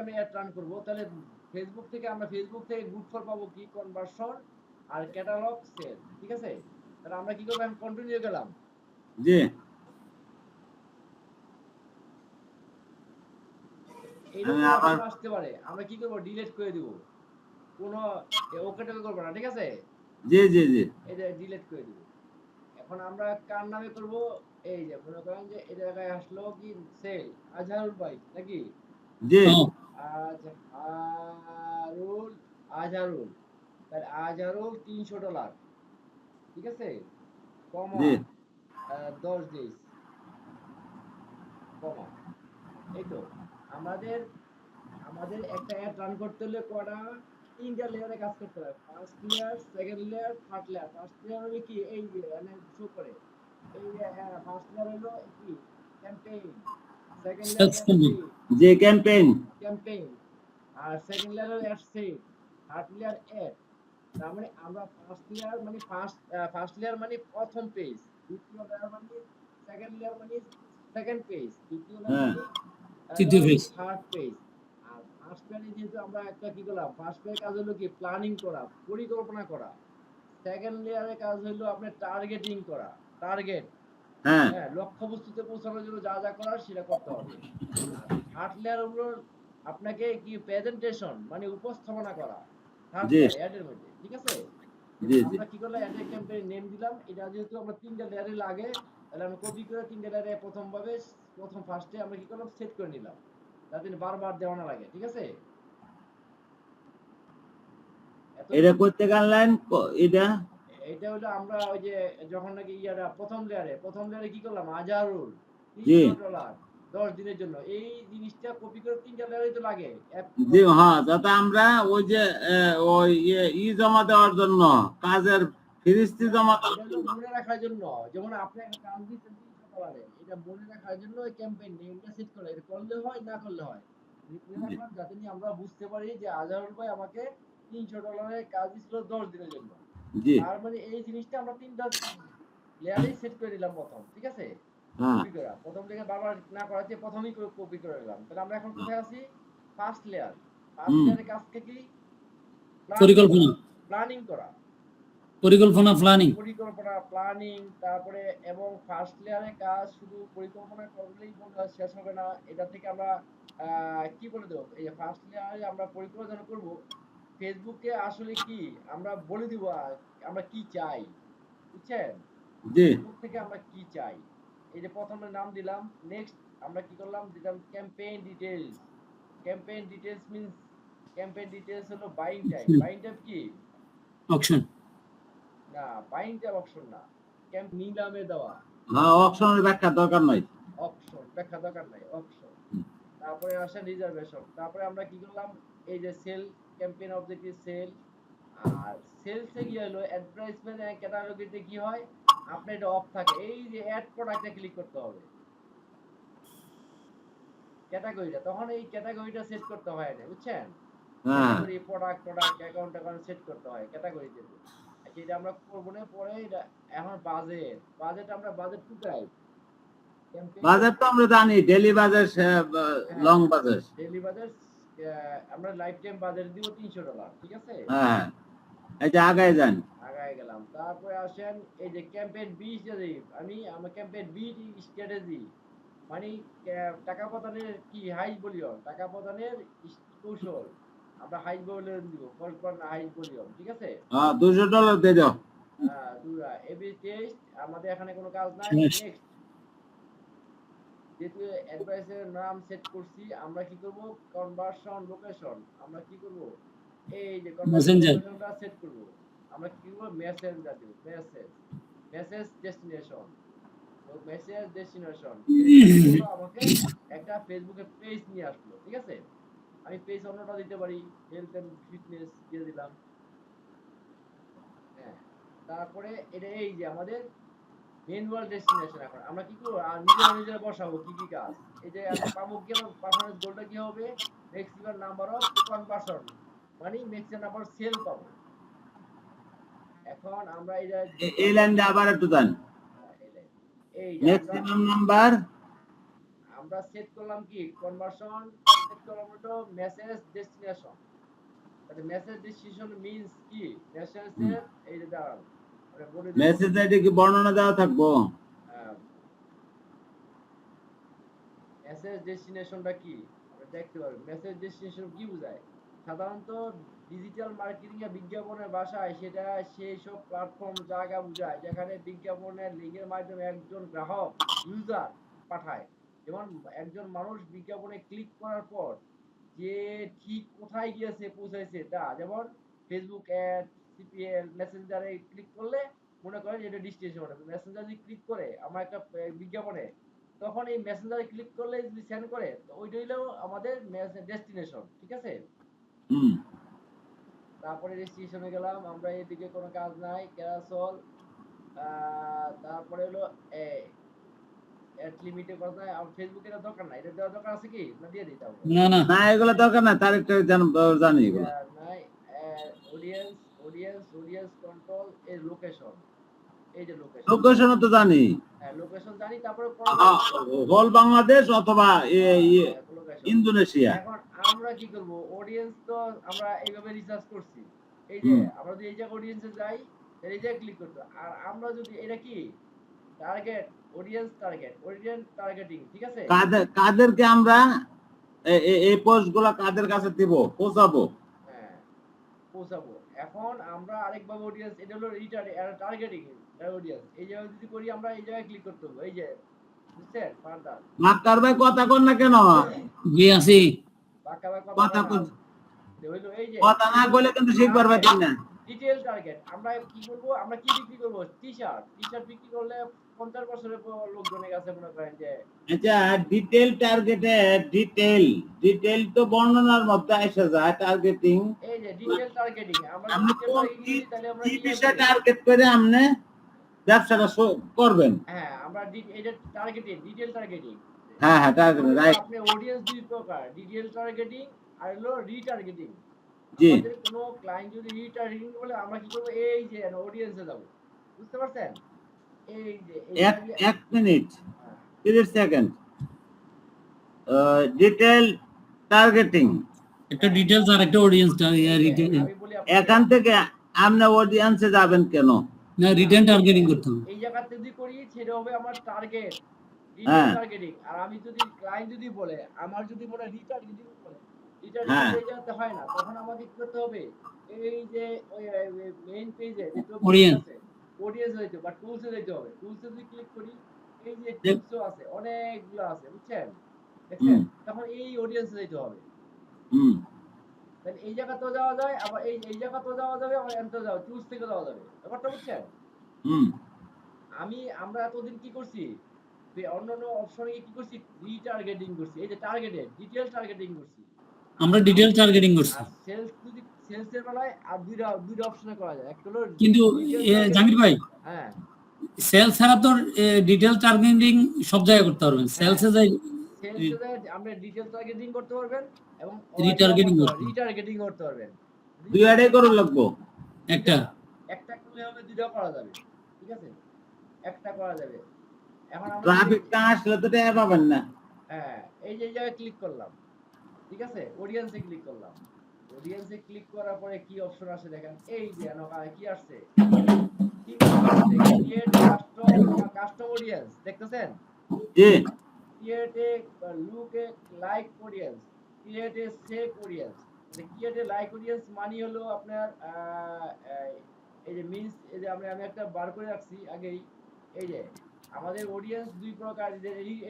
আমি add run করব, তাহলে ফেসবুক থেকে গুড ফর পাবো কি কনভার্সন আর ক্যাটালগ সেল। ঠিক আছে, তাহলে আমরা কি করব, আমি কন্টিনিউ গেলাম। জি এইরকম অপশন আসতে পারে, আমরা কি করব, ডিলিট করে দিব, কোনো ওকে টোকে করব না। ঠিক আছে, জি জি জি এই যে ডিলিট করে দিব। এখন আমরা কার নামে করব, এই যে মনে করেন যে এই জায়গায় আসলো কি সেল আজহারুল ভাই নাকি, জি আজহারুল, আজহারুল, তাহলে আজহারুল $300। ঠিক আছে, কমা জি 10 ডেজ, কমা। এই তো আমাদের আমাদের একটা অ্যাড রান করতে হলে কটা, তিনটা লেয়ারে কাজ করতে হয়, first layer, second layer, third layer. First layer হলো কি, এই যে মানে শো করে, এই যে হ্যাঁ, ফার্স্ট লেয়ার হলো কি campaign, second layer Search ad করবেন। সেট, যে ক্যাম্পেইন ক্যাম্পেইন, আর সেকেন্ড লেয়ার হলো ad set, third layer ad. তার মানে আমরা ফার্স্ট লেয়ার মানে প্রথম পেজ, দ্বিতীয় লেয়ার মানে সেকেন্ড লেয়ার মানে সেকেন্ড পেজ, তৃতীয় লেয়ার হ্যাঁ মানে তৃতীয় পেজ। Third page. আর ফার্স্ট পেজে যেহেতু আমরা একটা কি করলাম, ফার্স্ট পেজের কাজ হলো কি প্ল্যানিং করা, পরিকল্পনা করা। সেকেন্ড লেয়ারের কাজ হলো আপনার টার্গেটিং করা, টার্গেট, হ্যাঁ হ্যাঁ, লক্ষ্যবস্তুতে পৌঁছানোর জন্য যা যা করার সেটা করতে হবে। আর থার্ড লেয়ার হলো আপনাকে কি প্রেজেন্টেশন মানে উপস্থাপনা করা, থার্ড জি লেয়ার অ্যাডের মধ্যে। ঠিক আছে, জি জি আমরা কি করলাম, অ্যাডের ক্যাম্পেইন নেম দিলাম। এটা যেহেতু আমরা তিনটা লেয়ারে লাগে, তাহলে আমরা কপি করে তিনটা লেয়ারে প্রথম ফার্স্টে আমরা কি করলাম, সেট করে নিলাম, যাতে বারবার দেওয়া না লাগে। ঠিক আছে, এটা এতটুকু। করতে গেলেন এটা এটা হলো আমরা ওই যে যখন নাকি ইয়ারা প্রথম লেয়ারে কি করলাম, আজহারুল জি $300 10 দিনের জন্য, এই জিনিসটা কপি করে তিনটা লেয়ারে তো লাগে জি হ্যাঁ, যাতে আমরা ওই যে ওই জমা দেওয়ার জন্য, কাজের ফিরিস্তি জমা দেওয়ার এটা হলো জন্য। মনে রাখার জন্য, যেমন আপনি একটা কাজ দিচ্ছেন $300, এটা মনে রাখার জন্য ওই ক্যাম্পেইন নেমটা সেট করা, এটা করলে হয় না করলে হয়, মনে জি রাখলাম যাতে নিয়ে আমরা বুঝতে পারি যে আজহারুল ভাই আমাকে $300 কাজ দিছিল 10 দিনের জন্য। জি তার মানে এই জিনিসটা আমরা তিনটা লেয়ারেই সেট করে দিলাম প্রথম। ঠিক আছে, হ্যাঁ কপি করা, প্রথম থেকে বারবার না করাতে প্রথমেই কপি করে নিলাম। তাহলে আমরা এখন কোথায় আছি, ফার্স্ট লেয়ার। ফার্স্ট হুম লেয়ারের কাজকে কি, প্ল্যানিং করা, পরিকল্পনা, প্ল্যানিং করা, পরিকল্পনা, প্ল্যানিং। পরিকল্পনা, প্ল্যানিং। তারপরে এবং ফার্স্ট লেয়ারের কাজ শুধু পরিকল্পনা করলেই শেষ হবে না, এটা থেকে আমরা কি বলে দেবো, এই ফার্স্ট লেয়ারে আমরা পরিকল্পনা করব ফেসবুকে আসলে কি আমরা বলে দিব, আমরা কি চাই, বুঝছেন, জি ফেসবুক থেকে আমরা কি চাই। এই যে প্রথমে নাম দিলাম, নেক্সট আমরা কি করলাম, দিলাম campaign details. Campaign details means, campaign details হলো বাইং টাইম। বাইং টাইম কি, অপশন। না বাইং টাইম অপশন না, নিলামে দেওয়া, হ্যাঁ, অপশনের ব্যাখ্যা দরকার নাই। অপশন ব্যাখ্যা দরকার নাই, অপশন। তারপরে আসে রিজার্ভেশন। তারপরে আমরা কি করলাম, এই যে সেল, ক্যাম্পেইন অবজেক্টিভ সেল। আর সেলসে গিয়ে হলো অ্যাডভার্টাইজমেন্ট এন্ড ক্যাটাগরিতে কি হয়, আপনার এটা অফ থাকে, এই যে অ্যাড প্রোডাক্টে ক্লিক করতে হবে, ক্যাটাগরিটা, তখন এই ক্যাটাগরিটা সেট করতে হয় না, বুঝছেন, হ্যাঁ ক্যাটাগরি প্রোডাক্ট অ্যাকাউন্ট সেট করতে হয় ক্যাটাগরিতে। আচ্ছা, এটা আমরা করবো না পরে। এটা এখন বাজেট আমরা বাজেট টুকাই, ক্যাম্পেইন বাজার তো আমরা জানি, ডেলি বাজার, লং বাজার। ডেইলি বাজেট, আমরা লাইফ টাইম বাজেট দিব $300। ঠিক আছে, হ্যাঁ এই যে আগায় যান। আগায় গেলাম। তারপরে আসেন এই যে ক্যাম্পেইন বি স্ট্র্যাটেজি, আমার ক্যাম্পেইন বি স্ট্র্যাটেজি মানে টাকা প্রদানের কি হাই ভলিউম, টাকা প্রদানের কৌশল, আমরা হাই ভলিউম দিব, কল্পনা হাই ভলিউম। ঠিক আছে, হ্যাঁ $200 দিয়ে দাও। দুরা এবি টেস্ট, আমাদের এখানে কোনো কাজ নাই। Next. নেক্সট, যেহেতু অ্যাডভাইসের নাম সেট করছি, আমরা কি করব, কনভার্সন লোকেশন, আমরা কি করব, এই যে কনভার্সন Messenger. লোকেশনটা সেট করব। আমরা কি করব, মেসেঞ্জার দেব, মেসেজ ডেস্টিনেশন, তো মেসেজ ডেস্টিনেশন আমাকে একটা ফেসবুকে পেজ নিয়ে আসলো। ঠিক আছে, আমি পেজ অন্যটা দিতে পারি, হেলথ এন্ড ফিটনেস দিয়ে দিলাম। হ্যাঁ, তারপরে এটা এই যে আমাদের মেনুয়াল ডেস্টিনেশন। এখন আমরা কি করবো, আর নিজেরা বসাবো কি কি কাজ। এই যে আমরা পাবো কি, আমার পারফরম্যান্স গোলটা কি হবে, ম্যাক্সিমাম নাম্বার অফ কনভার্সন মানে ম্যাক্সিমাম নাম্বার সেল পাবো। এখন আমরা এই যে এই লাইনটা আবার একটু দেন। এই যে ম্যাক্সিমাম নাম্বার, আমরা সেট করলাম কি কনভার্সন দেখতে হবে তো মেসেজ ডেস্টিনেশন। তাহলে মেসেজ ডেস্টিনেশন মিন্স কি? মেসেজের এই যে দাঁড়ান আমরা বলে দেব মেসেজ আইডি কি বর্ণনা দেওয়া থাকবো? মেসেজ ডেস্টিনেশনটা কি আমরা দেখতে পারবো। মেসেজ ডেস্টিনেশন কি বোঝায়? সাধারণত ডিজিটাল মার্কেটিং এর বিজ্ঞাপনের ভাষায় সেটা সেই সব প্ল্যাটফর্ম জায়গা বোঝায় যেখানে বিজ্ঞাপনের লিঙ্কের মাধ্যমে একজন গ্রাহক ইউজার পাঠায়। যেমন একজন মানুষ বিজ্ঞাপনে ক্লিক করার পর যে ঠিক কোথায় গিয়েছে পৌঁছাইছে তা, যেমন ফেসবুক অ্যাড, সিপিএল, মেসেঞ্জারে ক্লিক করলে মনে করেন এটা ডেস্টিনেশন হবে। মেসেঞ্জার যদি ক্লিক করে আমার একটা বিজ্ঞাপনে, তখন এই মেসেঞ্জারে ক্লিক করলে যদি সেন্ড করে তো ওইটা হইলো আমাদের ডেস্টিনেশন। ঠিক আছে? হুম। তারপরে ডেস্টিনেশনে গেলাম আমরা, এদিকে কোনো কাজ নাই, ক্যারাসল। তারপরে হলো অ্যাড লিমিটের কথা, আমার ফেসবুকে এটা দরকার নাই, এটা দেওয়ার দরকার আছে কি না দিয়ে দিই তারপর? না না না এগুলো দরকার না, তারিখটা জানি এগুলো। নাই। অডিয়েন্স, অডিয়েন্স কন্ট্রোল, এই লোকেশন, এই যে লোকেশন, লোকেশনও তো জানি, হ্যাঁ লোকেশন জানি। তারপরে হোল বাংলাদেশ অথবা লোকেশন। ইন্দোনেশিয়া। এখন আমরা কি করব? অডিয়েন্স তো আমরা এইভাবে রিসার্চ করছি, এই যে আমরা যদি এই জায়গায় অডিয়েন্সে যাই এই জায়গায় ক্লিক করতে, আর আমরা যদি এটা কি টার্গেট, অডিয়েন্স টার্গেটিং। ঠিক আছে? কাদেরকে আমরা এই পোস্ট গুলা কাদের কাছে দিব, পৌঁছাবো? হ্যাঁ পৌঁছাবো। এখন আমরা আরেকভাবে অডিয়েন্স, এটা হলো টার্গেটিং অডিয়েন্স। এই জায়গায় যদি করি আমরা এই জায়গায় ক্লিক করতে হবে, এই যে বুঝছেন ফার্দার। মাক্কার ভাই কথা কন না কেন? জি আছি। বাঁকা বাঁকা কথা কন, হইলো এই যে কথা না কইলে কিন্তু শিখবার পারবেন না। Detail target. আমরা কি করব? আমরা কি বিক্রি করব? টি-শার্ট। টি-শার্ট বিক্রি করলে 50 বছরের লোকজনের কাছে মনে করেন যে আচ্ছা, ডিটেইল টার্গেটে ডিটেইল তো বর্ণনার মধ্যে এসে যায় টার্গেটিং। এই যে ডিটেইল টার্গেটিং। আমরা আপনি ডিটেইল কোন টার্গেটিং তাহলে আমরা কি কি বিষয় টার্গেট করে আপনি ব্যবসাটা করবেন? হ্যাঁ আমরা এটা টার্গেটিং, ডিটেইল টার্গেটিং। হ্যাঁ হ্যাঁ, টার্গেট রাইট। আপনি অডিয়েন্স দুই প্রকার, ডিটেইল টার্গেটিং আর হলো রিটার্গেটিং। জি। আমাদের কোনো ক্লায়েন্ট যদি রিটার্গেটিং বলে আমরা কি করব? এই যে অডিয়েন্সে যাব। বুঝতে পারছেন? এই যে এক মিনিট 30 সেকেন্ড। ডিটেইল টার্গেটিং একটা ডিটেইলস আর একটা অডিয়েন্স আমি বলি এখান থেকে আপনি অডিয়েন্সে যাবেন কেন? না রিটেন টার্গেটিং করতে হবে। এই জায়গাতে যদি করি সেটা হবে আমার টার্গেট, হ্যাঁ। Detail targeting. আর আমি যদি ক্লায়েন্ট যদি বলে, আমার যদি মনে রিটার্গেটিং বলে, রিটার্গেটিং হ্যাঁ। এই জায়গাতে হয় না, তখন আমাকে কি করতে হবে? এই যে ওই মেইন পেজে যে Audience. আছে অডিয়েন্স হইতে বা টুলসে যেতে হবে। টুলসে যদি ক্লিক করি এই যে দেখ- টুলসও আছে, অনেকগুলো আছে, বুঝছেন? দেখছেন? হুম। তখন এই অডিয়েন্সে যেতে হবে। হুম। তাহলে এই জায়গাতেও যাওয়া যায়, আবার এই জায়গাতেও যাওয়া যাবে, আবার এনতেও যাওয়া, টুলস থেকে যাওয়া যাবে। ব্যাপারটা বুঝছেন? হুম। আমরা এতদিন কি করছি? অন্যান্য অপশনে কি করছি? রিটার্গেটিং করছি। এই যে টার্গেটেড, ডিটেইল টার্গেটিং করছি। আমরা ডিটেইল টার্গেটিং করছি। আর সেলস যদি সেলসের বেলায় আর দুইটা অপশনে করা যায়। একটা হলো কিন্তু জামির ভাই হ্যাঁ সেলস ছাড়া তো ডিটেইল টার্গেটিং সব জায়গায় করতে পারবেন। সেলসে যাই সেলসে আমরা ডিটেইল টার্গেটিং করতে পারবেন এবং Retargeting রিটার্গেটিং করতে পারবেন। দুই আড়াই করে লাগবো। একটা করলে হবে, দুইটা করা যাবে। ঠিক আছে? একটা করা যাবে। এখন আমরা ট্রাফিকটা আসলে তো টের পাবেন না। হ্যাঁ এই যে এই জায়গায় ক্লিক করলাম। ঠিক আছে? অডিয়েন্সে ক্লিক করলাম। অডিয়েন্সে ক্লিক করার পরে কি অপশন আসে দেখেন, এই যে কি আসছে? ক্রিয়েট কাস্টম অডিয়েন্স, দেখতেছেন? জি। Create a look A like audience, create a save audience. Create a like audience মানে হলো আপনার এই যে মিন্স, এই যে আমি একটা বার করে রাখছি আগেই। এই যে আমাদের অডিয়েন্স দুই প্রকার,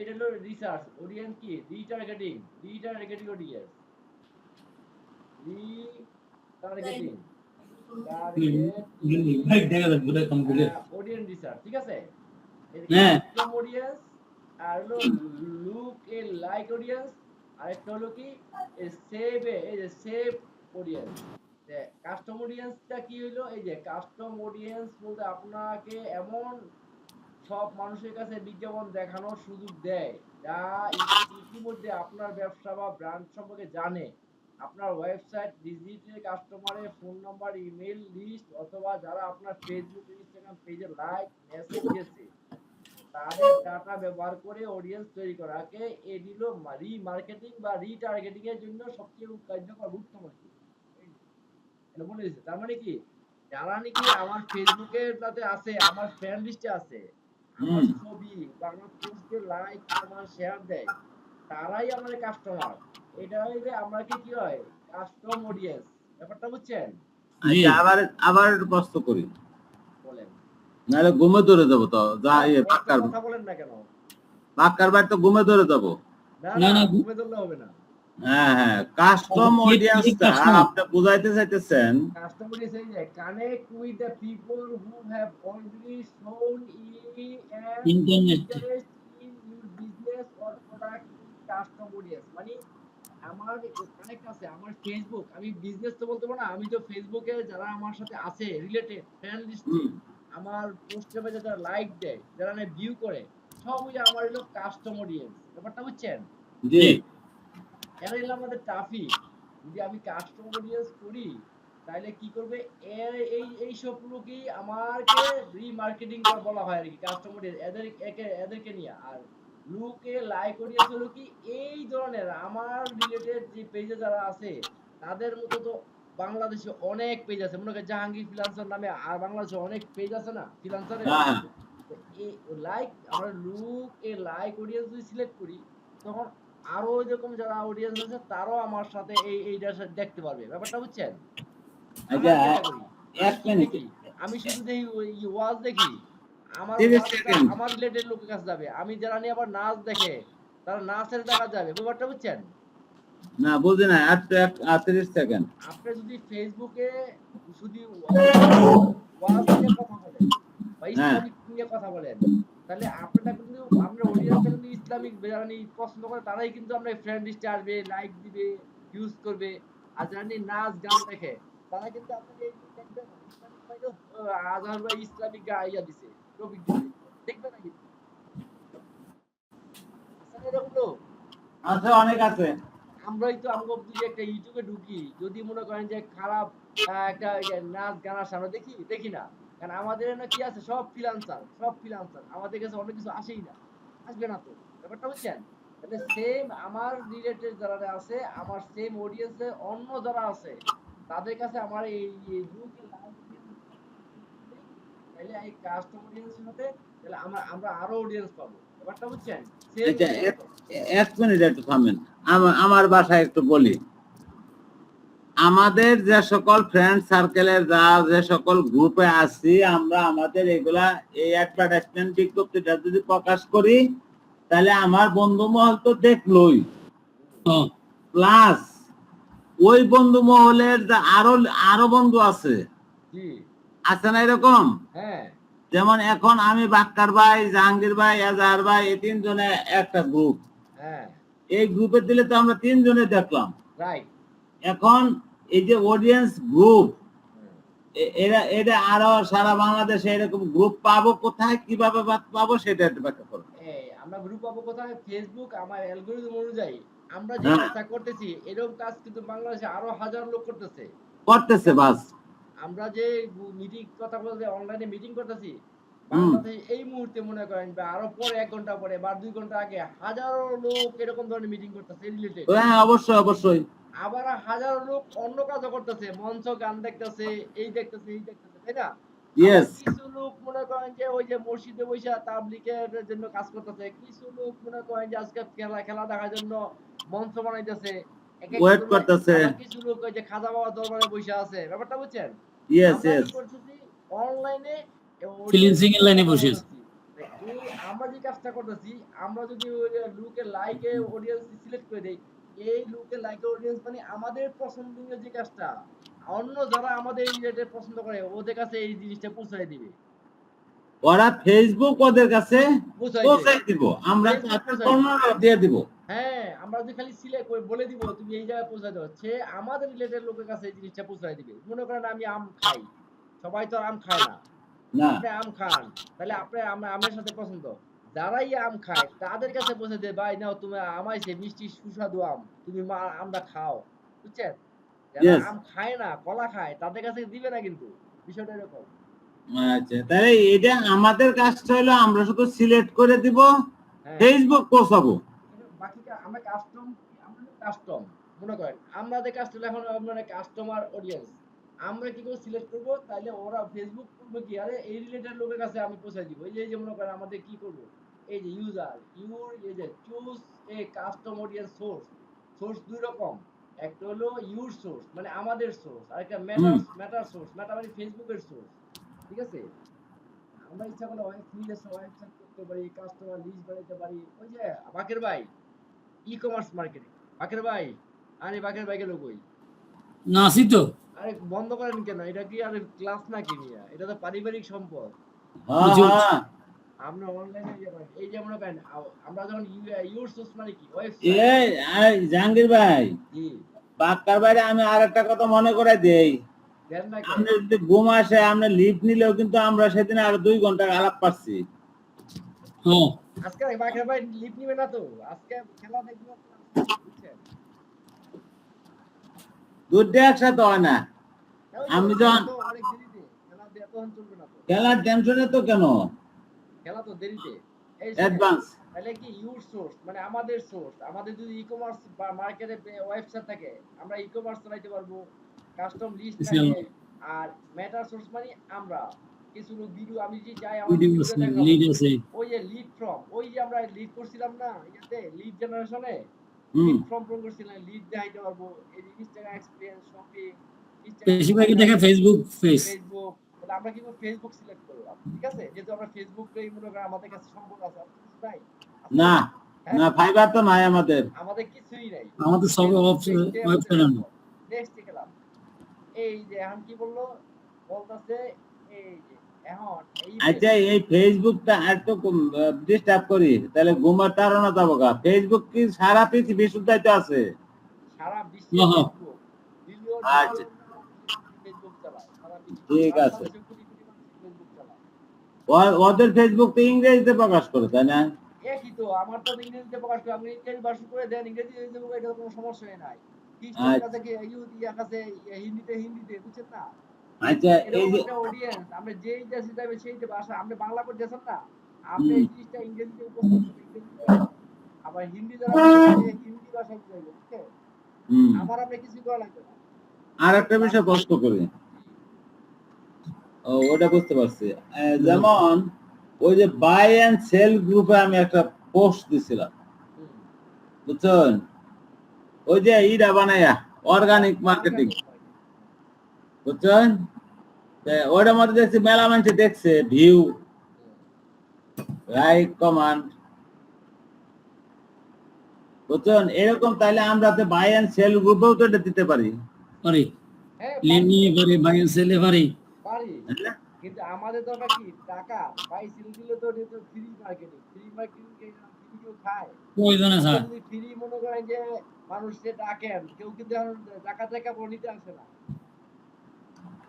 এটা হলো রিসার্চ অডিয়েন্স, কি রিটার্গেটিং অডিয়েন্স, রিটার্গেটিং ভাই দেখা যাক বুঝে কম করে। Audience research. ঠিক আছে? হ্যাঁ। কাস্টম অডিয়েন্স আর হলো লুক এ লাইক অডিয়েন্স, আর একটা হলো কি এই যে সেভ অডিয়েন্স। কাস্টম অডিয়েন্সটা কি হইলো? এই যে কাস্টম অডিয়েন্স বলতে আপনাকে এমন সব মানুষের কাছে বিজ্ঞাপন দেখানোর সুযোগ দেয় যা ইতিমধ্যে আপনার ব্যবসা বা ব্র্যান্ড সম্পর্কে জানে। আপনার ওয়েবসাইট, ডিজিটাল কাস্টমারের ফোন নাম্বার, ইমেল লিস্ট, অথবা যারা আপনার ফেসবুক, ইনস্টাগ্রাম পেজে লাইক, মেসেজ দিয়েছে। তাদের ডাটা ব্যবহার করে অডিয়েন্স তৈরি করাকে এডিল রিমার্কেটিং বা রিটার্গেটিং এর জন্য সবচেয়ে কার্যকর উত্তম আর কি। এটা বলে দিচ্ছে তার মানে কি, যারা নাকি আমার ফেসবুকের তাতে আছে, আমার ফ্রেন্ড লিস্টে আছে, আমার হুম ছবি বা আমার পোস্টে লাইক কমেন্ট শেয়ার দেয়, তারাই আমার কাস্টমার। এটা হইলে আমাকে কি হয়, কাস্টম অডিয়েন্স। ব্যাপারটা বুঝছেন? জি। আচ্ছা, আবার আবার একটু প্রশ্ন করি, বলেন। নাহলে ঘুমে ধরে যাবো তো, যা স্পষ্ট পাক্কার কথা বলেন না কেন? পাক্কার বাড়ি তো ঘুমে ধরে যাবো। না না না, না ঘুমে ধরলে হবে না। হ্যাঁ হ্যাঁ, কাস্টম কে অডিয়েন্সটা কাস্টমার? আপনি বুঝাইতে চাইতেছেন। কাস্টম অডিয়েন্স এই যে connect with the people who have already shown an internet. Interest in your business or product is custom audience. মানে আমার কানেক্ট আছে আমার ফেসবুক, আমি বিজনেস তো বলতে পারবো না, আমি তো ফেসবুকে যারা আমার সাথে আছে রিলেটেড ফ্রেন্ড লিস্টে, হুম আমার পোস্টে যারা লাইক দেয়, যারা না ভিউ করে, সব ওই যে আমার হলো কাস্টম অডিয়েন্স। ব্যাপারটা বুঝছেন? জি জি। এরা হলো আমাদের ট্রাফিক। যদি আমি কাস্টম অডিয়েন্স করি, তাহলে কি করবে, এই সব লোকই আমাকে রিমার্কেটিং বলা হয় আর কি, কাস্টম অডিয়েন্স এদেরকে নিয়ে। আর লুকে লাইক অডিয়েন্স হলো কি, এই ধরনের আমার রিলেটেড যে পেজে যারা আছে, তাদের মতো তো বাংলাদেশে অনেক পেজ আছে, মনে করেন জাহাঙ্গীর ফ্রিল্যান্সার নামে, আর বাংলাদেশে অনেক পেজ আছে না ফ্রিল্যান্সারের। হ্যাঁ হ্যাঁ এই লাইক আমরা লুক এ লাইক অডিয়েন্স যদি সিলেক্ট করি, তখন আরো এরকম যারা অডিয়েন্স আছে তারাও আমার সাথে এইটার সাথে দেখতে পারবে। ব্যাপারটা বুঝছেন? আচ্ছা, আমরা কি এটা করি, আমি এক কি মিনিট, দেখি, আমি শুধু দেখি ওই ওয়াজ দেখি, আমার 30 ওয়াজটা সেকেন্ড। আমার রিলেটেড লোকের কাছে যাবে। আমি যারা নিয়ে আবার নাচ দেখে, তারা নাচের দেখা যাবে। ব্যাপারটা বুঝছেন? না বুঝি না, আর তো 30 সেকেন্ড। আপনি যদি ফেসবুকে শুধু ওয়াজ নিয়ে কথা বলেন বা হ্যাঁ ইসলামিক নিয়ে কথা বলেন, তাহলে আপনারা কিন্তু আপনার অডিয়েন্সটা কিন্তু ইসলামিক যারা পছন্দ করে, তারাই কিন্তু আপনার ফ্রেন্ড লিস্টে আসবে, লাইক দিবে, ইউজ করবে। আর যারা নাচ গান দেখে, তারা কিন্তু আপনাকে এই দেখবেন ইসলামিক পাইলো, আজহার ভাই ইসলামিক ইয়া দিছে, টপিক দিছে, দেখবে না কিন্তু। আসলে এরকম লোক আছে, অনেক আছে। আমরাই তো আমগো যদি একটা ইউটিউবে ঢুকি, যদি মনে করেন যে খারাপ একটা নাচ গান আসে, আমরা দেখি না। কারণ আমাদের না কি আছে, সব ফ্রিল্যান্সার আমাদের কাছে অনেক কিছু আসেই না, আসবে না তো। ব্যাপারটা বুঝছেন? তাহলে সেম আমার রিলেটেড যারা আছে, আমার সেম অডিয়েন্সে অন্য যারা আছে, তাদের কাছে আমার এই লুক লাইক তাহলে এই কাস্টম অডিয়েন্সের সাথে, তাহলে আমরা আরো অডিয়েন্স পাবো। ব্যাপারটা বুঝছেন? সেম আচ্ছা, জিনিস তো। এক মিনিট একটু থামেন। আমার বাসায় একটু বলি, আমাদের যে সকল ফ্রেন্ড সার্কেলের যে সকল গ্রুপে আছি আমরা, আমাদের এগুলা এই অ্যাডভার্টাইজমেন্ট বিজ্ঞপ্তিটা যদি প্রকাশ করি, তাহলে আমার বন্ধু মহল তো দেখলোই, ও, প্লাস ওই বন্ধু মহলের আরো আরো বন্ধু আছে, জি। আছে না এরকম? হ্যাঁ। যেমন এখন আমি বাক্কার ভাই, জাহাঙ্গীর ভাই, এজাহার ভাই, এই তিনজনে একটা গ্রুপ। হ্যাঁ। এই গ্রুপে দিলে তো আমরা তিনজনে দেখলাম। রাইট। এখন এই যে অডিয়েন্স গ্রুপ, হুম। এরা এরা আরো সারা বাংলাদেশে এরকম গ্রুপ পাবো কোথায়, কিভাবে পাবো, সেটা একটু ব্যাখ্যা করো। আমরা গ্রুপ পাবো কোথায়? ফেসবুক আমার অ্যালগরিদম অনুযায়ী আমরা যে হ্যাঁ, কাজটা করতেছি, এরকম কাজ কিন্তু বাংলাদেশে আরো হাজার লোক করতেছে। করতেছে বাস। আমরা যে মিটিং কথা বলতে অনলাইনে মিটিং করতেছি, হুম বাংলাদেশে এই মুহূর্তে মনে করেন বা আরো পরে 1 ঘন্টা পরে বা 2 ঘন্টা আগে হাজারো লোক এরকম ধরনের মিটিং করতেছে রিলেটেড। হ্যাঁ, অবশ্যই অবশ্যই। আবার হাজারো লোক অন্য কাজও করতেছে, মঞ্চ গান দেখতেছে, এই দেখতেছে, তাই না? আবার ইয়েস। কিছু লোক মনে করেন যে ওই যে মসজিদে বৈশা তাবলিগের জন্য কাজ করতেছে, কিছু লোক মনে করেন যে আজকে খেলা দেখার জন্য মঞ্চ বানাইতেছে, এক এক ওয়েট জনে। করতেছে। আবার কিছু লোক ওই যে খাজা বাবা দরবারে বৈশা আছে। ব্যাপারটা বুঝছেন? ইয়েস আমরা কি ইয়েস। করতেছি, অনলাইনে অডিয়েন্স ফ্রিল্যান্সিং এর লাইনে কথা বসে আছে। বলতেছি। এই আমরা যে কাজটা করতেছি, আমরা যদি ওই লুকে লাইকে অডিয়েন্স সিলেক্ট করে দেই, এই লুকে লাইকে অডিয়েন্স মানে আমাদের পছন্দনীয় যে কাজটা, অন্য যারা আমাদের রিলেটেড পছন্দ করে, ওদের কাছে এই জিনিসটা পৌঁছায় দিবে। ওরা ফেসবুক ওদের কাছে পৌঁছায় দেবে। পৌঁছাই দিব, আমরা ফেসবুক তাদের পৌঁছায় দিবে। কর্নার দিয়ে দিব। হ্যাঁ, আমরা যদি খালি সিলেক্ট করে বলে দিব তুমি এই জায়গায় পৌঁছায় দাও, সে আমাদের রিলেটেড লোকের কাছে এই জিনিসটা পৌঁছায় দিবে। মনে করেন আমি আম খাই, সবাই তো আর আম খায় না। না। আপনি আম খান, তাহলে আপনার আমের সাথে পছন্দ, যারাই আম খায় তাদের কাছে পৌঁছে দেয়, ভাই নাও তুমি আমাইছে মিষ্টি সুস্বাদু আম, তুমি আমরা খাও। বুঝছেন? যারা ইয়েস। আম খায় না, কলা খায়, তাদের কাছে দিবে না কিন্তু। বিষয়টা এরকম। আচ্ছা, তাহলে এটা আমাদের কাজটা হলো আমরা শুধু সিলেক্ট করে দিব, হ্যাঁ, ফেসবুক পৌঁছাবো। বাকিটা আমরা কাস্টম মনে করেন আমাদের কাস্টমার এখন মানে কাস্টমার অডিয়েন্স আমরা কি করে সিলেক্ট করব, তাইলে ওরা ফেসবুক করবে কি, আরে এই রিলেটেড লোকের কাছে আমি পৌঁছাই দিব। এই যে মনে করেন আমাদের কি করব, এই যে ইউজার এই যে choose a custom audience source. Source দুই রকম, একটা হলো ইউর সোর্স মানে আমাদের সোর্স, আর একটা হুম। ম্যাটার সোর্স, ম্যাটার মানে ফেসবুকের সোর্স। ঠিক আছে, আমরা ইচ্ছা করলে নিজস্ব ওয়েবসাইট করতে পারি, কাস্টমার লিস্ট বানাইতে পারি। ওই যে বাকের ভাই ই কমার্স মার্কেটিং, বাকের ভাই, আরে বাকের ভাই গেল কই? না আছি তো। আরে বন্ধ করেন কেন? এটা কি আরে ক্লাস নাকি মিয়া? এটা তো পারিবারিক সম্পদ। হ্যাঁ বুঝছি বুঝছি। হ্যাঁ। আমরা অনলাইনে এই যে মনে করেন আমরা যখন ইউর সোর্স মানে কি এই এই জাহাঙ্গীর ভাই, জি পাক্কার বাইরে আমি আর একটা কথা মনে করে দেই। দেন না কে? আমরা যদি ঘুম আসে আমরা লিভ নিলেও কিন্তু আমরা সেদিন আরো 2 ঘন্টা আলাপ পাচ্ছি। হ্যাঁ, আজকে বাকের ভাই লিভ নিবে না তো, আজকে খেলা দেখবো বুঝছেন? দুধে একসাথে হয় না। ওই আমি তো যখন তো অনেক দেরিতে খেলা এতক্ষণ চলবে না তো, খেলার টেনশনে তো কেন খেলা তো দেরিতে। এই শুনেন, অ্যাডভান্স। তাহলে কি ইউর সোর্স মানে আমাদের সোর্স, আমাদের যদি ই কমার্স বা মার্কেটে ওয়েবসাইট থাকে আমরা ই কমার্স চালাইতে পারবো, কাস্টম লিস্ট থাকে। আর মেটা সোর্স মানে আমরা কিছু লোক ভিডিও, আমি যে চাই আমার ভিডিও ভিডিওটা আছে, দেখাবো। লিড আছে। ওই যে লিড ফ্রম, ওই যে আমরা লিড করছিলাম না ইয়াতে লিড জেনারেশনে, হুম। লিড ফ্রম করছিলাম, লিড দেখাইতে পারবো। এই ইনস্টাগ্রাম এক্সপিরিয়েন্স, শপিং, বেশিরভাগই দেখে ফেসবুক পেজ। ফেসবুক। তাহলে আমরা কিন্তু ফেসবুক সিলেক্ট করলাম, ঠিক আছে, যেহেতু আমরা ফেসবুকটাই মনে করেন আমাদের কাছে সম্পদ আছে, আমাদের কিছু নাই আছে? না হ্যাঁ, না, ফাইবার তো নাই আমাদের। আমাদের কিছুই নাই। আমাদের সব ফেসবুকটাই আমাদের ওয়েবসাইট। সম্পদ। নেক্সট গেলাম, এই যে এখন কি বললো, বলতাছে এই যে এখন এই আচ্ছা, এই ফেসবুকটা আর তো ডিস্টার্ব করি, তাহলে ঘুমার তাড়না যাবো গা। ফেসবুক কি সারা পৃথিবী শুদ্ধাইতে আছে? সারা বিশ্বে হ্যাঁ, ফেসবুক বিলিয়ন আচ্ছা, ফেসবুক চালায় সারা পৃথিবী, ঠিক সারা আছে। বিশ্বে কোটি কোটি মানুষ ফেসবুক চালায়। ওদের ফেসবুক তো ইংরেজিতে প্রকাশ করে, তাই না? একই তো, আমার তো ইংরেজিতে প্রকাশ করে, আপনি ইংরেজি ভার্সন করে দেন, ইংরেজি দেবো, এটা কোনো সমস্যাই নাই। খ্রিস্টানের আচ্ছা কাছে কি ইয়া কাছে হিন্দিতে বুঝছেন না? আচ্ছা, এই এরকম যে একটা অডিয়েন্স, আমরা যেই দেশে যাবে সেই ভাষা, আপনি বাংলা পড়তেছেন না, আপনি হুম এই জিনিসটা ইংরেজিতে উপস্থাপন করবেন, ইংরেজিতে আবার হিন্দি যারা বলবে, হিন্দি ভাষা বুঝাইবে, বুঝছেন? হুম। আমার আপনি কিছু করা লাগবে না। আর একটা বিষয় প্রশ্ন করি। ওটা বুঝতে পারছি। যেমন ওই যে বাই এন্ড সেল গ্রুপে আমি একটা পোস্ট দিছিলাম, হুম, বুঝছেন? ওই যে ইটা বানায়া অর্গানিক মার্কেটিং, বুঝছেন? ওটার মধ্যে দেখছি মেলা মানুষ দেখছে, ভিউ, লাইক, কমান্ড, বুঝছেন? এরকম তাইলে আমরা তো বাই এন্ড সেল গ্রুপেও তো এটা দিতে পারি। পারি, হ্যাঁ লিড পারি, নিয়ে পারি, বাই সেলে পারি। পারি। হ্যাঁ? কিন্তু আমাদের দরকার কি টাকা, ভাই সিল দিলে তো এটা তো free marketing, free marketing free কেউ খায়? প্রয়োজনে আপনি স্যার। যদি ফ্রি মনে করেন যে মানুষকে ডাকেন, কেউ কিন্তু এখন টাকা টাকা নিতে আসে না।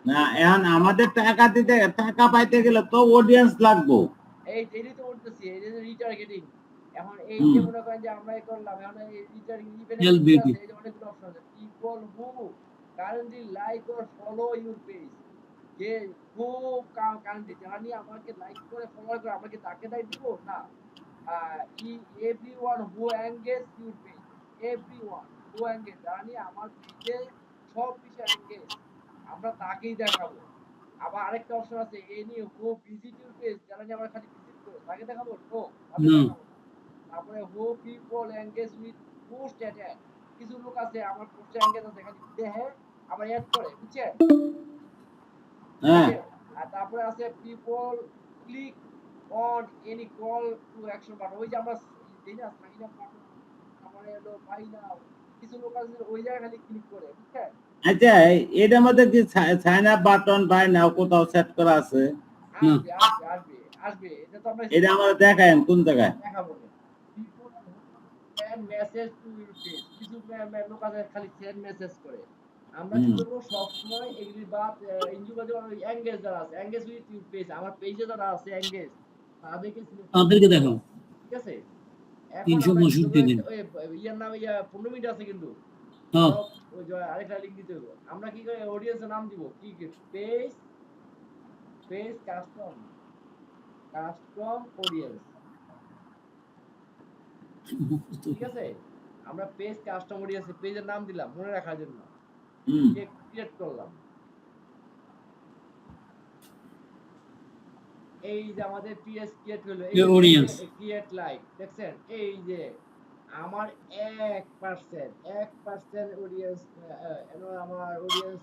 না, এখন আমাদের টাকা দিতে, টাকা পাইতে গেলে তো অডিয়েন্স লাগবো। এই এটাই তো বলতেছি, এই যে রিটার্গেটিং। এখন এই যে হুম। মনে করেন যে আমরা করলাম, এখন এই রিটার্গেটিং ইভেন্ট কি LBD আছে, এই যে অনেকগুলো অপশন আছে, people who currently like or follow your page, যে হু কারেন্টলি যারা নিয়ে আমাকে লাইক করে ফলো করে, আমাকে তাকে দায় দিব না, everyone who engage your page, everyone who engage, যারা নিয়ে আমার পেজে সব বিষয়ে এনগেজ, আমরা তাকেই দেখাবো। আবার আরেকটা অপশন আছে, any who visit your page, যারা নিয়ে আমরা খালি ভিজিট করে তাকে দেখাবো, নো তাদের না, দেখাবো না। তারপরে who people engage with post ad, কিছু লোক আছে আমার পোস্টে এনগেজ আছে, খালি দেখে আবার অ্যাড করে, বুঝছেন? এই হ্যাঁ যে, আর তারপরে আছে people click on any call to action button, ওই যে আমরা দেই না সাইন আপ বাটন, তারপরে হলো বাই নাও, কিছু লোক আছে ওই জায়গায় খালি ক্লিক করে, বুঝছেন? আচ্ছা, এটার মধ্যে কি সাইন আপ বাটন বাই নাও কোথাও সেট করা আছে? না। আসবে আসবে আসবে আসবে, এটা তো আমরা এটা আমাদের দেখায় কোন জায়গায়? দেখাবো না। People send message to your page, কিছু লোক আছে খালি সেন্ড মেসেজ করে। আমরা কি হুম। করবো সবসময় এগুলি বাদ, ইনজুবাদে এঙ্গেজ যারা আছে, এঙ্গেজ উইথ ইউর পেজ, আমার পেজে যারা আছে এঙ্গেজ, তাদেরকে select করবো। তাদেরকে দেখাও। ঠিক আছে, এখন আমরা কি করবো, 365 দিন। ইয়ার নাম 15 মিনিট আছে কিন্তু, হ্যাঁ, আরো ওই যে আরেকটা লিঙ্ক দিতে হবে। আমরা কি করে অডিয়েন্সের নাম দিব, কি পেজ পেজ কাস্টম অডিয়েন্স, ঠিক আছে? আমরা পেজ কাস্টম অডিয়েন্স পেজের নাম দিলাম মনে রাখার জন্য, হুম ক্রিয়েট করলাম। এই যে আমাদের পিএস ক্রিয়েট হলো, এই অডিয়েন্স যে ক্রিয়েট লাইক দেখছেন, এই যে আমার 1% অডিয়েন্স, আমার audience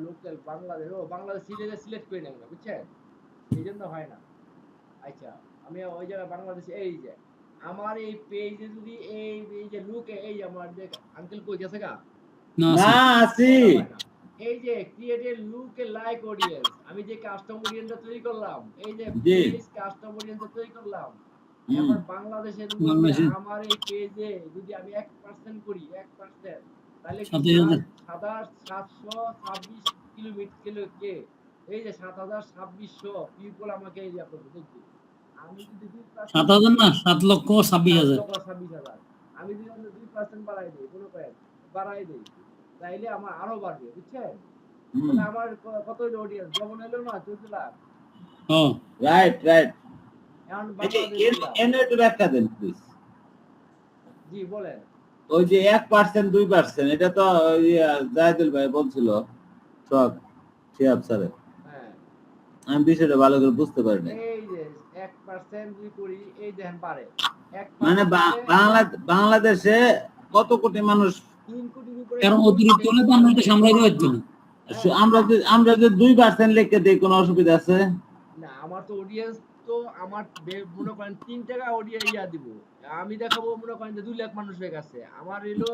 local Bangladesh, Bangladesh select করে নেব না, বুঝছেন? এই জন্য হয় না। আচ্ছা, আমি ওই জায়গায় বাংলাদেশে, এই যে আমার এই পেজে যদি এই যে লুকে, এই যে আমার যে আঙ্কেল কই গেছে গা, না না আছে আছি হয় না। এই যে ক্রিয়েটেড লুক এ লাইক অডিয়েন্স, আমি যে কাস্টম অডিয়েন্সটা তৈরি করলাম, এই যে জি পেজ কাস্টম অডিয়েন্সটা তৈরি করলাম, হুম এখন বাংলাদেশের মধ্যে বাংলাদেশে আমার এই পেজে যদি আমি 1% করি, 1%, তাহলে কি 7,000 7,726 কিলোমিটার কে, এই যে 7,2600 পিপল আমাকে এই করবে, দেখছি। আমি যদি 2% 7,000 না 7,26,000 7,26,000, আমি যদি 2% বাড়াই দিই, মনে করেন বাড়াই দিই, তাইলে আমার আরো বাড়বে, বুঝছেন? হুম তাহলে আমার কত অডিয়েন্স যেমন এলো না 14 লাখ, ও রাইট রাইট এখন বাংলাদেশ দিলাম। এনে একটু ব্যাখ্যা দেন প্লিজ। জি বলেন। ওই যে 1% 2% এটা তো ওই জাহিদুল ভাই বলছিল সব শিহাব স্যারের, হ্যাঁ, আমি বিষয়টা ভালো করে বুঝতে পারি না। এই যে 1% যদি করি, এই দেখেন পারে মানে 1% বাংলাদেশে কত কোটি মানুষ, 3 কোটির উপরে কারণ মানুষ অতিরিক্ত হলে তো আমরা এটা সামলাইতে পারছি না। হ্যাঁ, আমরা যে 2% লিখে দিই কোনো অসুবিধা আছে? না আমার তো অডিয়েন্স তো আমার মনে করেন 3 টাকা ইয়া দিব, আমি দেখাবো মনে করেন যে 2 লাখ মানুষের কাছে, আমার এলো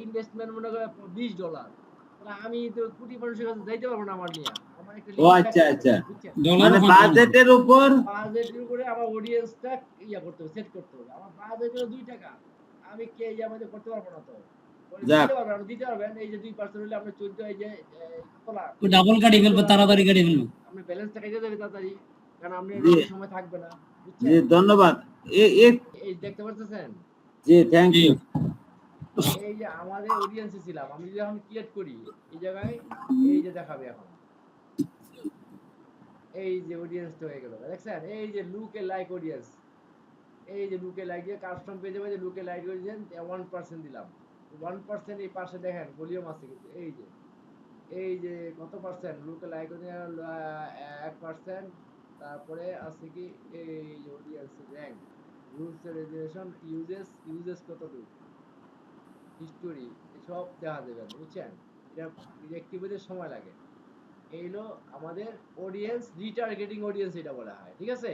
ইনভেস্টমেন্ট মনে করেন $20, তাহলে আমি তো কোটি মানুষের কাছে যাইতে পারবো না আমার নিয়ে, আমার একটা ও লিমিট আচ্ছা থাকতে আচ্ছা, হবে, বুঝছেন? ডলার মানে বাজেটের উপর বাজেটের উপরে আমার অডিয়েন্সটা ইয়া করতে হবে, সেট করতে হবে। আমার বাজেট হলো 2 টাকা, আমি কে ইয়া মধ্যে করতে পারবো না তো, যাক দিতে পারবেন, আপনি দিতে পারবেন, এই যে 2% হলে আপনার 14, এই যে কত লাখ, ডাবল কাটি ফেলবো, তাড়াতাড়ি কাটি ফেলবো। আপনি ব্যালেন্সটা কেটে যাবে তাড়াতাড়ি, কারণ আপনি জি বেশি সময় থাকবে না, জি বুঝছেন? ধন্যবাদ। এই দেখতে পাচ্ছেন, জি থ্যাংক জি ইউ। এই যে আমাদের অডিয়েন্সে ছিলাম, আমি যদি এখন ক্রিয়েট করি এই জায়গায়, এই যে দেখাবে এখন, এই যে অডিয়েন্সটা হয়ে গেল, দেখছেন? এই যে লুক এ লাইক অডিয়েন্স, এই যে লুকে লাইক দিয়ে কাস্টম পেজে পেজে লুকে লাইক দিয়েছেন, 1% দিলাম, 1% এই পাশে দেখেন ভলিউম আছে কিন্তু, এই যে কত পার্সেন্ট লুকে লাইক 1%, তারপরে আছে কি এই যে audience rank, rules resolution, uses কতটুকু, হিস্টোরি, সব দেখা যাবে, বুঝছেন? এটা রিঅ্যাক্টিভেটের সময় লাগে। এইলো আমাদের অডিয়েন্স রিটার্গেটিং অডিয়েন্স এটা বলা হয়, ঠিক আছে?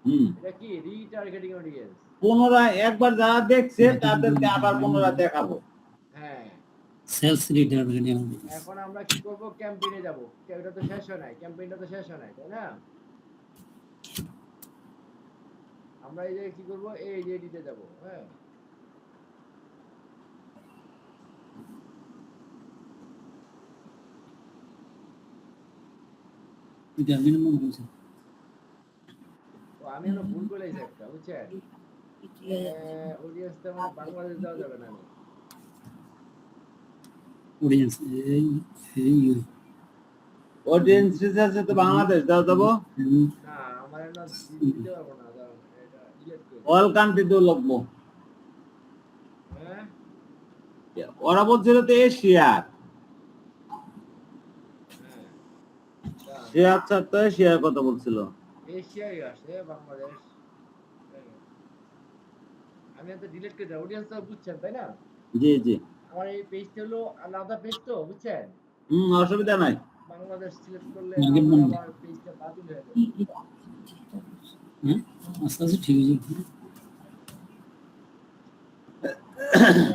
হুম এটা কি রিটার্গেটিং অডিয়েন্স? পুনরায় একবার যারা দেখছে তাদেরকে আবার পুনরায় দেখাবো। হ্যাঁ, সেলস রিটার্গেটিং। এখন আমরা কি করব, ক্যাম্পেইনে যাব, এটা তো শেষ হয় নাই, ক্যাম্পেইনটা তো শেষ হয় নাই, তাই না? আমরা এই যে কি করব, এই যে এডিটে যাব, হ্যাঁ, তো আমি এলো ভুল করে একটা, বুঝছেন? অডিয়েন্সটা মানে বাংলাদেশ দেওয়া যাবে না, অডিয়েন্স এই এই অডিয়েন্স রিসার্চে তো বাংলাদেশ দাও দেবো, না আমার এলো দিতে পারবো না, কারণ এটা ডিলিট করে দিই। অল কান্ট্রি তো লাগবো। হ্যাঁ, ওরা বলছিল তো এশিয়ার, হ্যাঁ, দাঁড়ান, শিয়ার স্যার তো এশিয়ার কথা বলছিল। এশিয়াই আসে বাংলাদেশ, হ্যাঁ, আমি তো ডিলিট করে দিই, অডিয়েন্সটা বুঝছেন তাই না? জি জি আমার এই পেজটা হলো আলাদা পেজ তো, বুঝছেন? অসুবিধা নাই। বাংলাদেশ সিলেক্ট করলে আগের আমার মধ্যে আবার পেজটা বাতিল হয়ে যাবে। হ্যাঁ আস্তে আস্তে ঠিক আছে।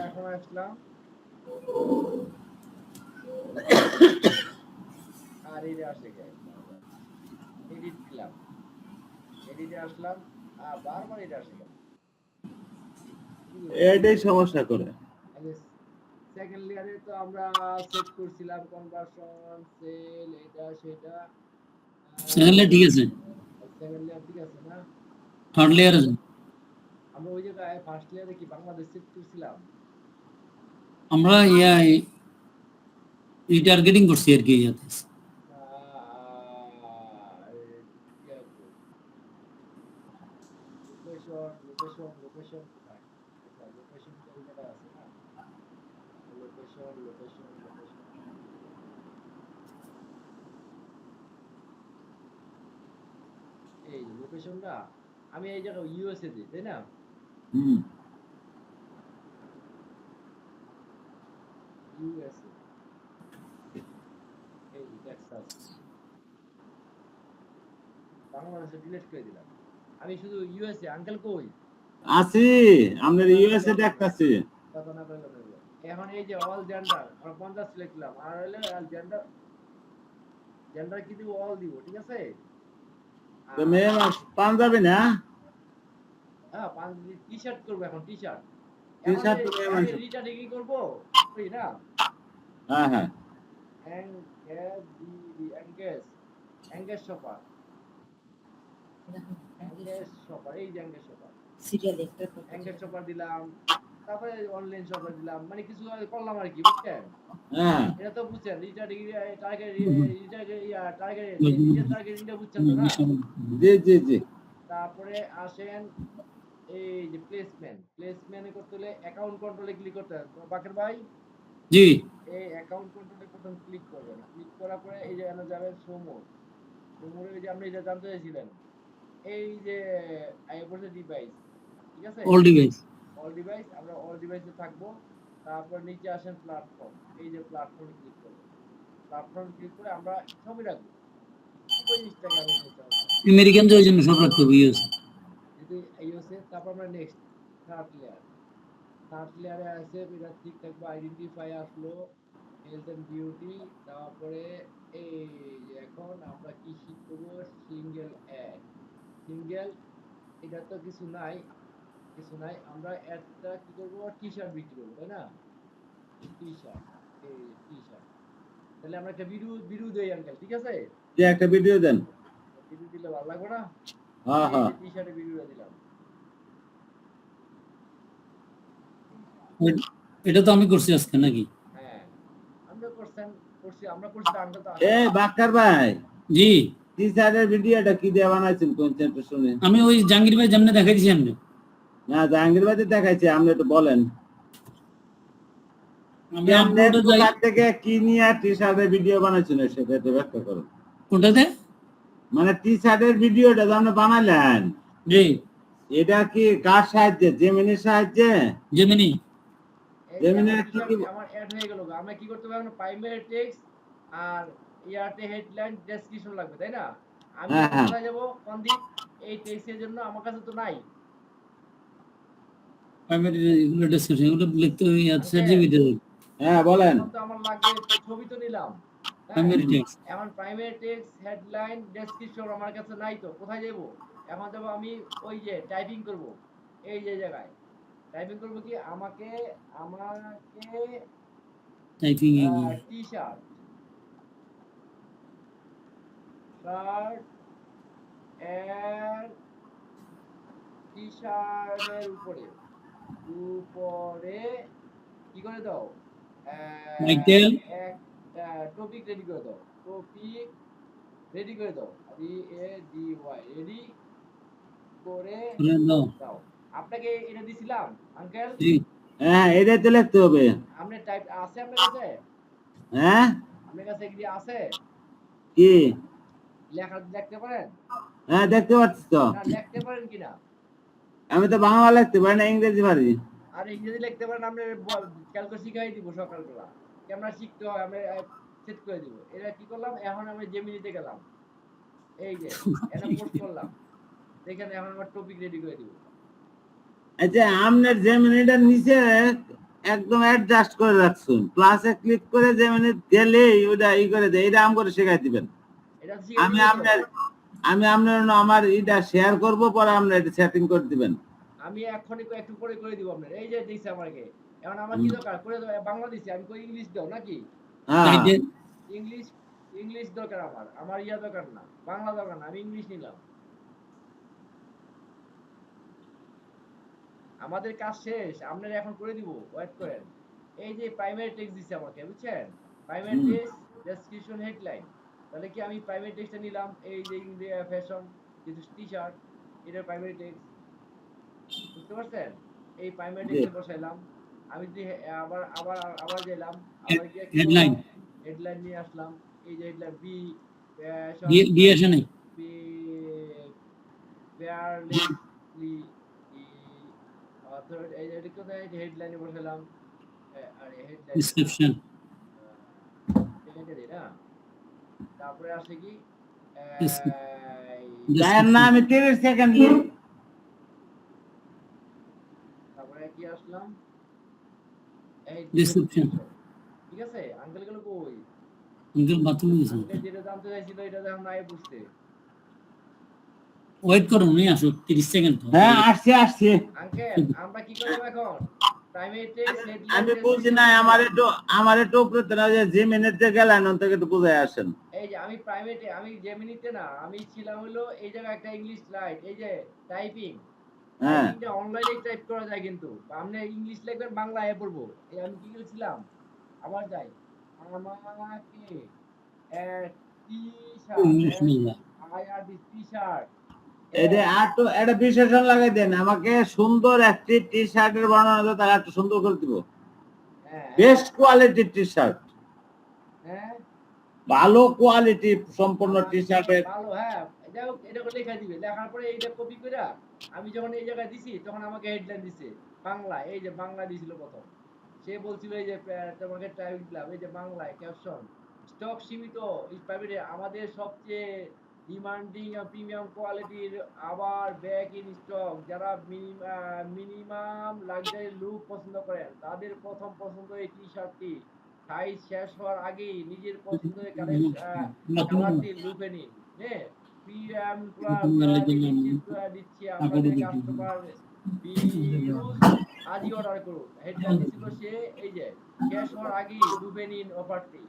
এখন আসলাম, আর এই যে আসে এডিট দিলাম, এডিটে আসলাম, বারবার এটা আসে কেন? এটাই সমস্যা করে। সেকেন্ড লেয়ারে তো আমরা সেট করছিলাম কনভার্সন, সেল, এটা সেটা, সেকেন্ড লেয়ার ঠিক আছে, সেকেন্ড লেয়ার ঠিক আছে না? থার্ড লেয়ার আছে। আমরা ওই জায়গায় ফার্স্ট লেয়ারে কি বাংলাদেশ সেট করছিলাম? আমরা রিটার্গেটিং করছি আর কি ইয়াতে। লোকেশন এই লোকেশনটা আমি এই জায়গায় ইউএসএ দিই তাই না? হুম ইউএসএ এই টেক্সাস বাংলাদেশে ডিলিট করে দিলাম। আমি শুধু ইউএসএ আঙ্কেল কই আছি আপনার ইউএসএ দেখতাছি। কথা না কইলে হবে। এখন এই যে অল জেন্ডার আমরা 50 লিখলাম আর হলো অল জেন্ডার জেন্ডার কি দিব অল দিব ঠিক আছে। তো মেয়ে পাঞ্জাবি না হ্যাঁ টি শার্ট করবো এখন টি শার্ট টি শার্ট তো মেয়ে মানুষ। রিটা ডিগ্রি করবো বুঝলি না হ্যাঁ হ্যাঁ engage engage shopper engage shopper এই যে এঙ্গেজ শপার সিরিয়াল একটা এঙ্গেজ শপার দিলাম তারপরে অনলাইন শপার দিলাম মানে কিছু করলাম আর কি বুঝছেন। হ্যাঁ এটা তো বুঝছেন Rita degree target Rita target India বুঝছেন তো না। জি জি জি তারপরে আসেন এই যে প্লেসমেন্টে করতে হলে অ্যাকাউন্ট কন্ট্রোলে ক্লিক করতে হবে তো বাকের ভাই জি এই অ্যাকাউন্ট কন্ট্রোলে প্রথম ক্লিক করবেন ক্লিক করার পরে এই যে এখানে যাবেন সোমোরে যে আপনি এটা জানতে চাইছিলেন এই যে আইপোর্টে ডিভাইস ঠিক আছে অল ডিভাইস অল ডিভাইস আমরা অল ডিভাইসে থাকবো। তারপর নিচে আসেন প্ল্যাটফর্ম এই যে প্ল্যাটফর্মে ক্লিক করবেন প্ল্যাটফর্ম ক্লিক করে আমরা সবই রাখবো ওই ইনস্টাগ্রামে নিতে হবে আমেরিকান তো ওই জন্য সব রাখতে হবে ইউএস যদি ইউএসএ তারপর আমরা নেক্সট থার্ড লেয়ারে আছে এটা ঠিক থাকবে আইডেন্টিফাই আসলো হেলথ এন্ড বিউটি তারপরে এই যে এখন আমরা কি শিখবো সিঙ্গেল এটা তো কিছু নাই আমরা একটা কি করবো টি শার্ট বিক্রি করবো তাই না টি শার্ট তাহলে আমরা একটা ভিডিও দেই আঙ্কেল ঠিক আছে যে একটা ভিডিও দেন। ভিডিও দিলে ভালো লাগবে না হ্যাঁ হ্যাঁ টি শার্টের ভিডিওটা দিলাম এটা তো আমি করছি আজকে নাকি হ্যাঁ আমরা করছি আঙ্কেল তো এ বাক্কার ভাই জি টিচারের ভিডিওটা কি দিয়ে বানাইছেন কোন চ্যাপ্টার শুনে? আমি ওই জাহাঙ্গীর ভাই যেমনে দেখাইছি আমি না জাহাঙ্গীর ভাই দেখাইছে আপনি একটু বলেন আমি আপলোডে যাই কোথা থেকে কি নিয়ে টিচারের ভিডিও বানাইছেন সেটা একটু ব্যাখ্যা করুন। কোনটাতে মানে টিচারের ভিডিওটা যে আপনি বানালেন জি এটা কি কার সাহায্যে জেমিনির সাহায্যে? জেমিনি জেমিনি কি কি আমার অ্যাড হয়ে গেল আমরা কি করতে পারবো প্রাইমারি টেক্সট আর ইয়াতে হেডলাইন ডেসক্রিপশন লাগবে তাই না। আমি হ্যাঁ, হ্যাঁ। কোথায় যাব কন্দিপ এই টেক্সটের জন্য আমার কাছে তো নাই প্রাইমারি এগুলো ডেসক্রিপশন এগুলো লিখতে হবে আছে জিবিতে হ্যাঁ বলেন। এখন তো আমার লাগবে ছবি তো নিলাম হ্যাঁ। প্রাইমারি টেক্সট এখন প্রাইমারি টেক্সট হেডলাইন ডেসক্রিপশন আমার কাছে নাই তো কোথায় যাব এখন যাব আমি ওই যে টাইপিং করব এই যে জায়গায় টাইপিং করব কি আমাকে টাইপিং এ গিয়ে টি শার্ট এর টি শার্টের উপরে কি করে দাও মাইকেল একটা টপিক রেডি করে দাও রেডি করে দাও রেডি করে দাও দাও আপনাকে এটা দিছিলাম আঙ্কেল জি হ্যাঁ এটা তো লিখতে হবে। আপনি টাইপ আছে আপনার কাছে হ্যাঁ আপনার কাছে কি আছে কি লেখা লিখতে পারেন হ্যাঁ দেখতে পাচ্ছি তো না লিখতে পারেন কিনা আমি তো বাংলা লিখতে পারি না ইংরেজি পারি। আর ইংরেজি লিখতে পারেন আপনি ক্যালকুলেট শিখাই দিব সকালবেলা কেমন শিখতে হয় আমি সেট করে দিব এটা কি করলাম এখন আমি জেমিনিতে গেলাম এই যে এটা পোস্ট করলাম দেখেন এখন আমার টপিক রেডি করে দিব আচ্ছা আপনার জেমিনিটার নিচে একদম অ্যাডজাস্ট করে রাখছুন প্লাসে ক্লিক করে জেমিনি দিলেই ওটা ই করে দেয় এটা আম করে শেখাই দিবেন। এটা আমি আপনার আমার এটা শেয়ার করব পরে আপনি এটা সেটিং করে দিবেন। আমি এখনই একটু পরে করে দিব আপনার এই যে দিছে আমাকে এখন আমার কি দরকার করে দাও বাংলা দিছি আমি কই ইংলিশ দাও নাকি হ্যাঁ ইংলিশ দরকার আমার ইয়া দরকার না বাংলা দরকার না আমি ইংলিশ নিলাম আমাদের কাজ শেষ আপনারা এখন করে দিব ওয়েট করেন এই যে প্রাইমারি টেক্সট দিছে আমাকে বুঝছেন প্রাইমারি টেক্সট ডেসক্রিপশন হেডলাইন তাহলে কি আমি প্রাইমারি টেক্সটটা নিলাম এই যে ফ্যাশন কিছু টি-শার্ট এটা প্রাইমারি টেক্সট বুঝতে পারছেন এই প্রাইমারি টেক্সটে বসাইলাম আমি যে আবার আবার আবার গেলাম, আবার গিয়ে হেডলাইন হেডলাইন নিয়ে আসলাম। এই যে হেডলাইন বি দিয়ে আসে নাই বি ফেয়ারলেসলি অথর এই যে কোথায় হেডলাইনে বসালাম। আরে হেডলাইন ডিসক্রিপশন হেডলাইনটা দিই না। তারপরে আসে কি জানেন না আমি 30 সেকেন্ড তারপরে কি আসলাম এই Description. ঠিক আছে আঙ্কেল গুলো কই? আঙ্কেল বাথরুমে গেছে আঙ্কেল যেটা জানতে চাইছিল এটা দেখো নাই বুঝতে। ওয়েট করুন উনি আসুক 30 সেকেন্ড তো হ্যাঁ আসছে আসছে আঙ্কেল আমরা কি করব এখন? প্রাইভেটে আমি বুঝি না আমার একটু উপরে তোরা যে মিনিটে গেলেন অন থেকে একটু বুঝাই আসেন। এই যে আমি প্রাইভেটে আমি জেমিনিতে না আমি ছিলাম হলো এই জায়গায় একটা ইংলিশ রাইট এই যে টাইপিং হ্যাঁ টাইপিংটা অনলাইনে টাইপ করা যায় কিন্তু আপনি ইংলিশ লিখবেন বাংলায় পড়বো। এই আমি কি করেছিলাম আবার যাই আমাকে ইংলিশ নিয়ে যা টি শার্ট এটা আর তো একটা বিশেষণ লাগাই দেন আমাকে সুন্দর একটি টি শার্টের বর্ণনা দাও তাহলে একটু সুন্দর করে দিব। বেস্ট কোয়ালিটির টি শার্ট, হ্যাঁ ভালো কোয়ালিটি সম্পূর্ণ টি শার্টের ভালো হ্যাঁ যাই হোক এটা করে লেখা দিবে লেখার পরে এইটা কপি করে আমি যখন এই জায়গায় দিছি তখন আমাকে হেডলাইন দিছে বাংলা এই যে বাংলা দিছিল প্রথম সে বলছিল এই যে তোমাকে টাইপিং দিলাম এই যে বাংলায় ক্যাপশন স্টক সীমিত প্রাইভেটে আমাদের সবচেয়ে ডিমান্ডিং প্রিমিয়াম কোয়ালিটির আবার ব্যাক ইন স্টক যারা মিনিমাম লাক্সারি লুক পছন্দ করেন তাদের প্রথম পছন্দ এই টি শার্টটি সাইজ শেষ হওয়ার আগেই নিজের পছন্দের কালারটি লুপে নিন হ্যাঁ প্রিমিয়াম দিচ্ছি আমাদের কাস্টমার আজই অর্ডার করুন হেডলাইন দিছিল সে এই যে শেষ হওয়ার আগেই লুপে নিন অফারটি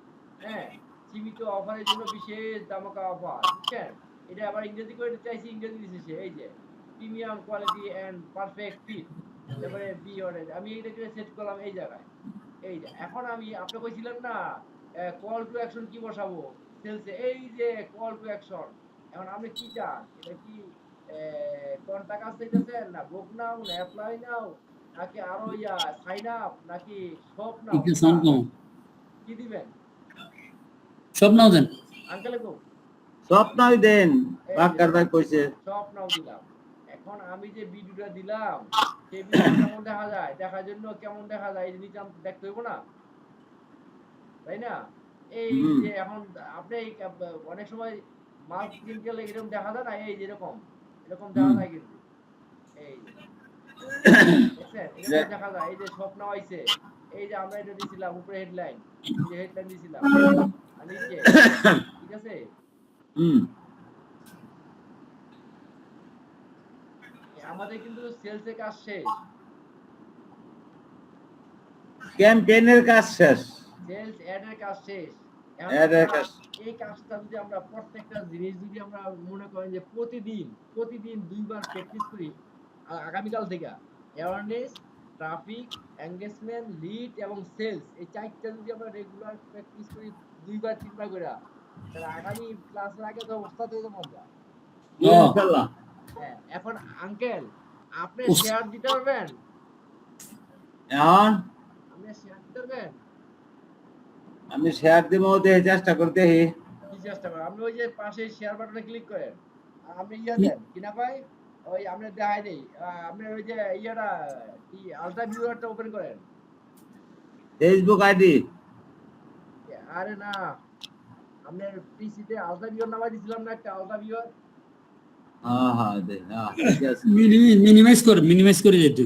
হ্যাঁ সীমিত অফারের জন্য বিশেষ দামাকা অফার বুঝছেন এটা আবার ইংরেজি করে চাইছি ইংরেজি দিছে সে এই যে premium quality and perfect fit তারপরে বি অর্ডার আমি এইটাকে সেট করলাম এই জায়গায় এই যে এখন আমি আপনি কইছিলেন না কল টু অ্যাকশন কি বসাবো সেলসে এই যে কল টু অ্যাকশন এখন আপনি কি চান এটা কি কন্টাক্ট আসতে চাইতেছেন না বুক নাও না অ্যাপ্লাই নাও নাকি আরো সাইন আপ নাকি শপ নাও কি দিবেন সব নাও দেন আঙ্কেল গো স্বপ্নই দেন বাক্কার ভাই কইছে সব নাও দিলাম এখন আমি যে ভিডিওটা দিলাম সেই ভিডিও কেমন দেখা যায় দেখার জন্য কেমন দেখা যায় এই নিচে দেখতে হইব না তাই না এই যে এখন আপনি অনেক সময় মাল কিনতে গেলে এরকম দেখা যায় না এই যেরকম এরকম দেখা যায় কিন্তু এই দেখছেন এরকম দেখা যায় এই যে স্বপ্ন হইছে এই যে আমরা এটা দিছিলাম উপরে হেডলাইন যে হেডলাইন দিছিলাম আর নিচে ঠিক আছে আমাদের কিন্তু সেলসের কাজ শেষ ক্যাম্পেইনের কাজ শেষ সেলস অ্যাডের কাজ শেষ অ্যাডের কাজ এই কাজটা যদি আমরা প্রত্যেকটা জিনিস যদি আমরা মনে করেন যে প্রতিদিন দুইবার প্র্যাকটিস করি আগামীকাল থেকে অ্যাওয়ারনেস ট্রাফিক এনগেজমেন্ট লিড এবং সেলস এই চারটা যদি আমরা রেগুলার প্র্যাকটিস করি দুইবার তিনবার করে তাহলে আগামী ক্লাসের আগে তো অবস্থা তো মজা ইনশাআল্লাহ। হ্যাঁ এখন আঙ্কেল আপনি শেয়ার দিতে পারবেন এখন আপনি শেয়ার দিতে পারবেন আমি শেয়ার দিব দেখে চেষ্টা করতে কি চেষ্টা করেন আপনি ওই যে পাশে শেয়ার বাটনে ক্লিক করেন আপনি দেন কিনা পাই ওই আপনি দেখাই দেই আপনি ওই যে কি আলট্রা ভিউয়ারটা ওপেন করেন ফেসবুক আইডি আরে না আপনার পিসিতে আলট্রা ভিউয়ার নামাই দিছিলাম না একটা আলট্রা ভিউয়ার হ্যাঁ হ্যাঁ মিনিমাইজ করে যেতে